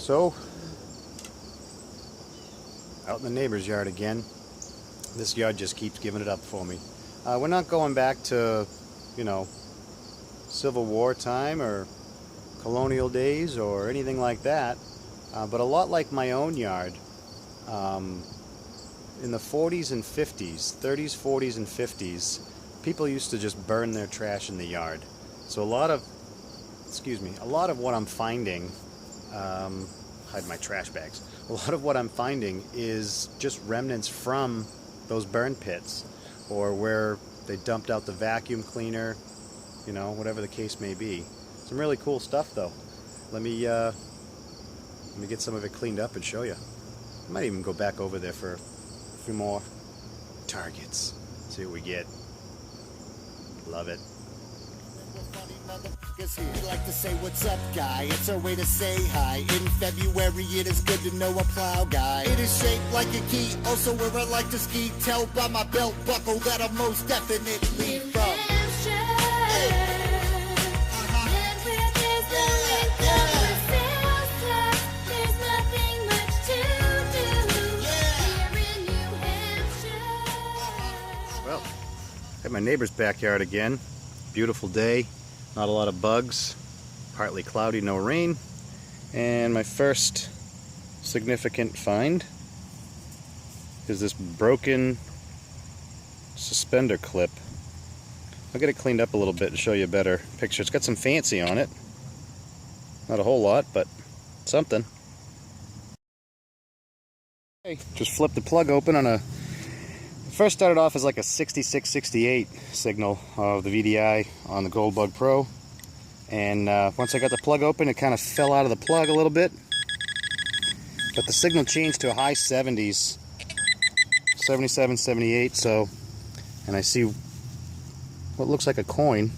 So, out in the neighbor's yard again. This yard just keeps giving it up for me. We're not going back to, you know, Civil War time or colonial days or anything like that, but a lot like my own yard. In the 40s and 50s, 30s, 40s, and 50s, people used to just burn their trash in the yard. So a lot of what I'm finding, hide my trash bags. A lot of what I'm finding is just remnants from those burn pits, or where they dumped out the vacuum cleaner, you know, whatever the case may be. Some really cool stuff though. Let me get some of it cleaned up and show you. I might even go back over there for a few more targets. See what we get. Love it. We like to say what's up, guy. It's our way to say hi. In February it is good to know a plow guy. It is shaped like a key, also where I like to ski. Tell by my belt buckle that I'm most definitely from. Well, at my neighbor's backyard again. Beautiful day, not a lot of bugs, partly cloudy, no rain, and my first significant find is this broken suspender clip. I'll get it cleaned up a little bit and show you a better picture. It's got some fancy on it, not a whole lot, but something. Okay, just flipped the plug open on a first started off as like a 66-68 signal of the VDI on the Goldbug Pro, and once I got the plug open it kind of fell out of the plug a little bit, but the signal changed to a high 70s, 77, 78, so, and I see what looks like a coin,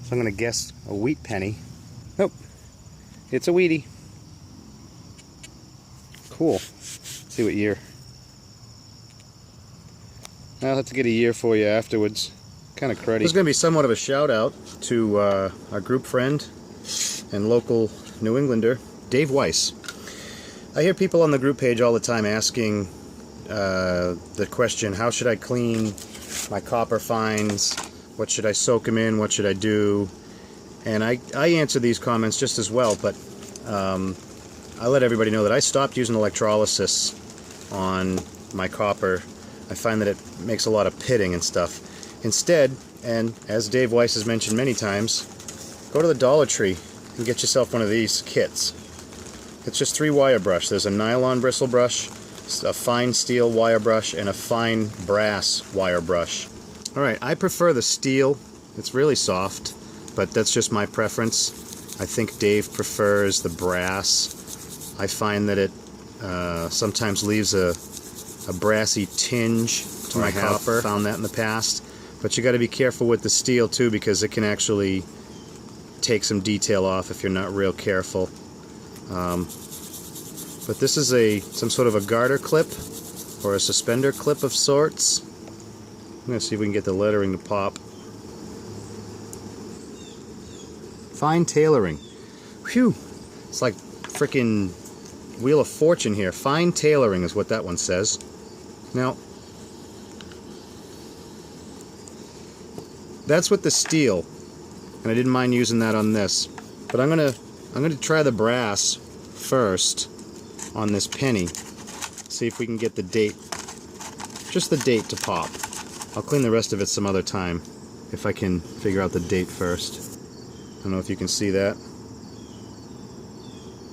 so I'm going to guess a wheat penny. Nope, it's a wheatie. Cool. Let's see what year. I'll have to get a year for you afterwards. Kind of cruddy. This is going to be somewhat of a shout out to our group friend and local New Englander, Dave Weiss. I hear people on the group page all the time asking the question, how should I clean my copper finds? What should I soak them in? What should I do? And I answer these comments just as well, but I let everybody know that I stopped using electrolysis on my copper. I find that it makes a lot of pitting and stuff. Instead, and as Dave Weiss has mentioned many times, go to the Dollar Tree and get yourself one of these kits. It's just 3 wire brush. There's a nylon bristle brush, a fine steel wire brush, and a fine brass wire brush. Alright, I prefer the steel. It's really soft, but that's just my preference. I think Dave prefers the brass. I find that it sometimes leaves a brassy tinge to my copper. Found that in the past, but you got to be careful with the steel too, because it can actually take some detail off if you're not real careful. But this is some sort of a garter clip or a suspender clip of sorts. I'm gonna see if we can get the lettering to pop. Fine tailoring. Whew! It's like frickin' Wheel of Fortune here. Fine tailoring is what that one says. Now, that's with the steel, and I didn't mind using that on this. But I'm gonna try the brass first on this penny. See if we can get the date, just the date to pop. I'll clean the rest of it some other time if I can figure out the date first. I don't know if you can see that.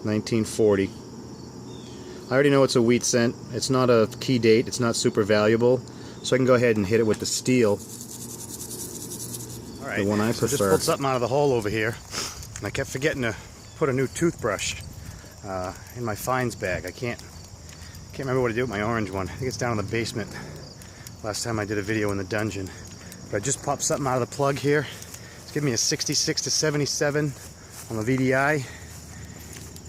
1940. I already know it's a wheat cent. It's not a key date. It's not super valuable. So I can go ahead and hit it with the steel. All right, the one I prefer. I just pulled something out of the hole over here, and I kept forgetting to put a new toothbrush in my fines bag. I can't remember what to do with my orange one. I think it's down in the basement. Last time I did a video in the dungeon. But I just popped something out of the plug here. It's giving me a 66 to 77 on the VDI.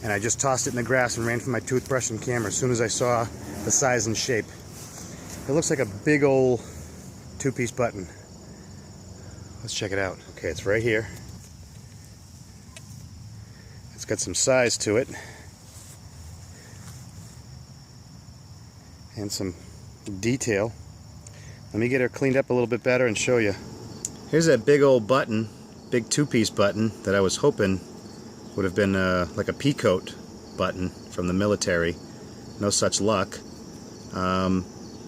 And I just tossed it in the grass and ran for my toothbrush and camera as soon as I saw the size and shape. It looks like a big old 2-piece button. Let's check it out. Okay, it's right here. It's got some size to it. and some detail. Let me get her cleaned up a little bit better and show you. Here's that big old button, big two-piece button that I was hoping would have been like a peacoat button from the military. No such luck.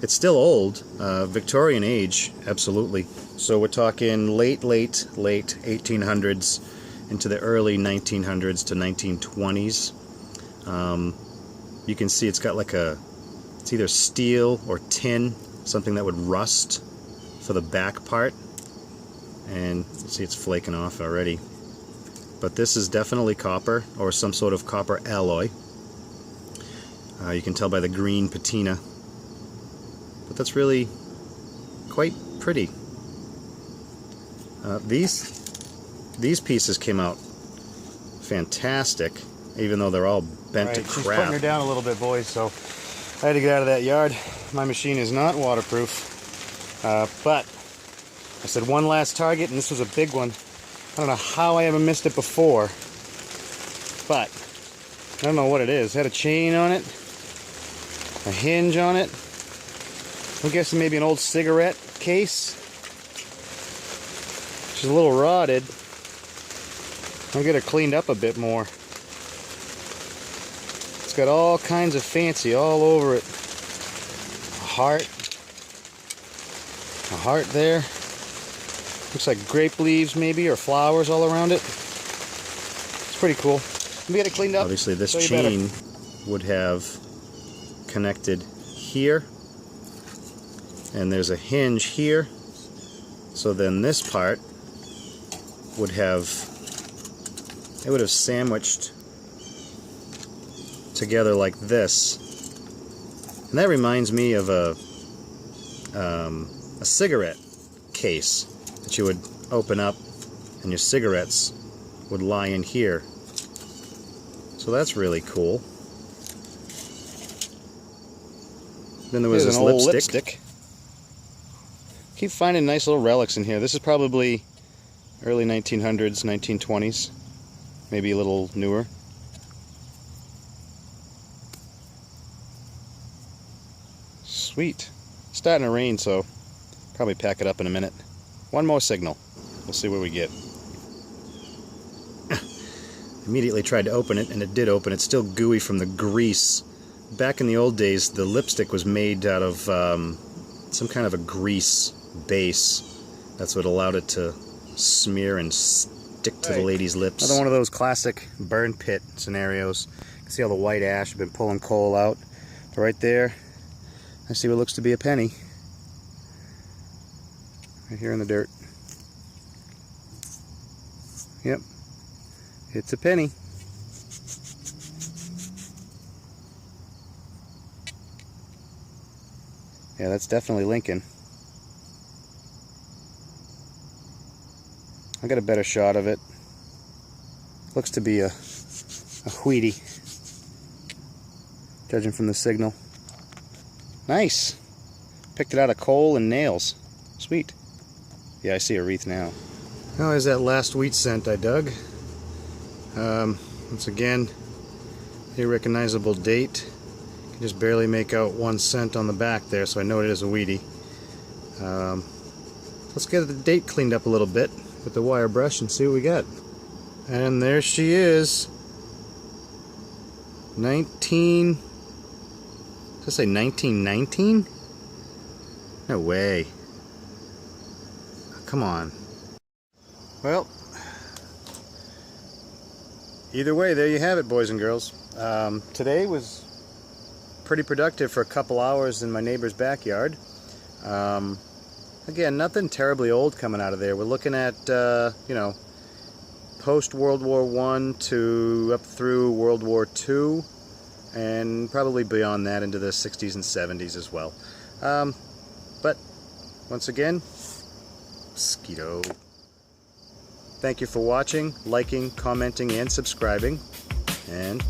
It's still old, Victorian age, absolutely. So we're talking late 1800s into the early 1900s to 1920s. You can see it's got like it's either steel or tin, something that would rust for the back part. And you see it's flaking off already. But this is definitely copper, or some sort of copper alloy. You can tell by the green patina. But that's really quite pretty. These pieces came out fantastic, even though they're all bent to crap. She's putting her down a little bit, boys, so I had to get out of that yard. My machine is not waterproof, but I said one last target, and this was a big one. I don't know how I ever missed it before, but I don't know what it is. It had a chain on it, a hinge on it. I'm guessing maybe an old cigarette case. She's a little rotted. I'll get her cleaned up a bit more. It's got all kinds of fancy all over it. A heart there. Looks like grape leaves maybe, or flowers all around it. It's pretty cool. Let me get it cleaned up. Obviously this chain would have connected here. And there's a hinge here. So then this part would have sandwiched together like this. And that reminds me of a cigarette case that you would open up and your cigarettes would lie in here. So that's really cool. Then there was this lipstick. Keep finding nice little relics in here. This is probably early 1900s, 1920s, maybe a little newer. Sweet. It's starting to rain, so probably pack it up in a minute. One more signal. We'll see what we get. Immediately tried to open it, and it did open. It's still gooey from the grease. Back in the old days, the lipstick was made out of some kind of a grease base. That's what allowed it to smear and stick to the lady's lips. Another one of those classic burn pit scenarios. You can see all the white ash. I've been pulling coal out. But right there, I see what looks to be a penny. Right here in the dirt. Yep. It's a penny. Yeah, that's definitely Lincoln. I got a better shot of it. Looks to be a Wheatie, judging from the signal. Nice. Picked it out of coal and nails. Sweet. Yeah, I see a wreath now. Oh, there's that last wheat cent I dug. Once again, irrecognizable date. You can just barely make out 1 cent on the back there, so I know it is a Wheatie. Let's get the date cleaned up a little bit with the wire brush and see what we got. And there she is. Does it say 1919? No way. Come on. Well, either way, there you have it, boys and girls. Today was pretty productive for a couple hours in my neighbor's backyard. Again, nothing terribly old coming out of there. We're looking at, you know, post-World War I to up through World War II, and probably beyond that into the 60s and 70s as well. But, once again, Skeeto. Thank you for watching, liking, commenting, and subscribing. And,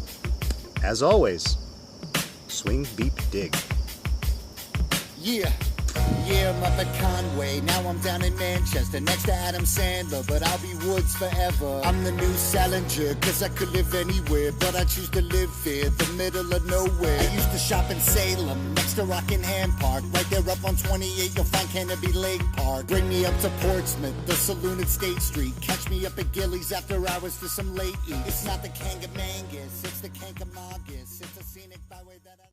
as always, swing, beep, dig. Yeah. Yeah, Mother Conway, now I'm down in Manchester, next to Adam Sandler, but I'll be Woods forever. I'm the new Salinger, cause I could live anywhere, but I choose to live here, the middle of nowhere. I used to shop in Salem, next Next to Rockingham Park, right there up on 28, you'll find Canopy Lake Park. Bring me up to Portsmouth, the saloon at State Street. Catch me up at Gillies after hours for some late eat. It's not the Kangamangus, it's the Kankamagus. It's a scenic byway that I...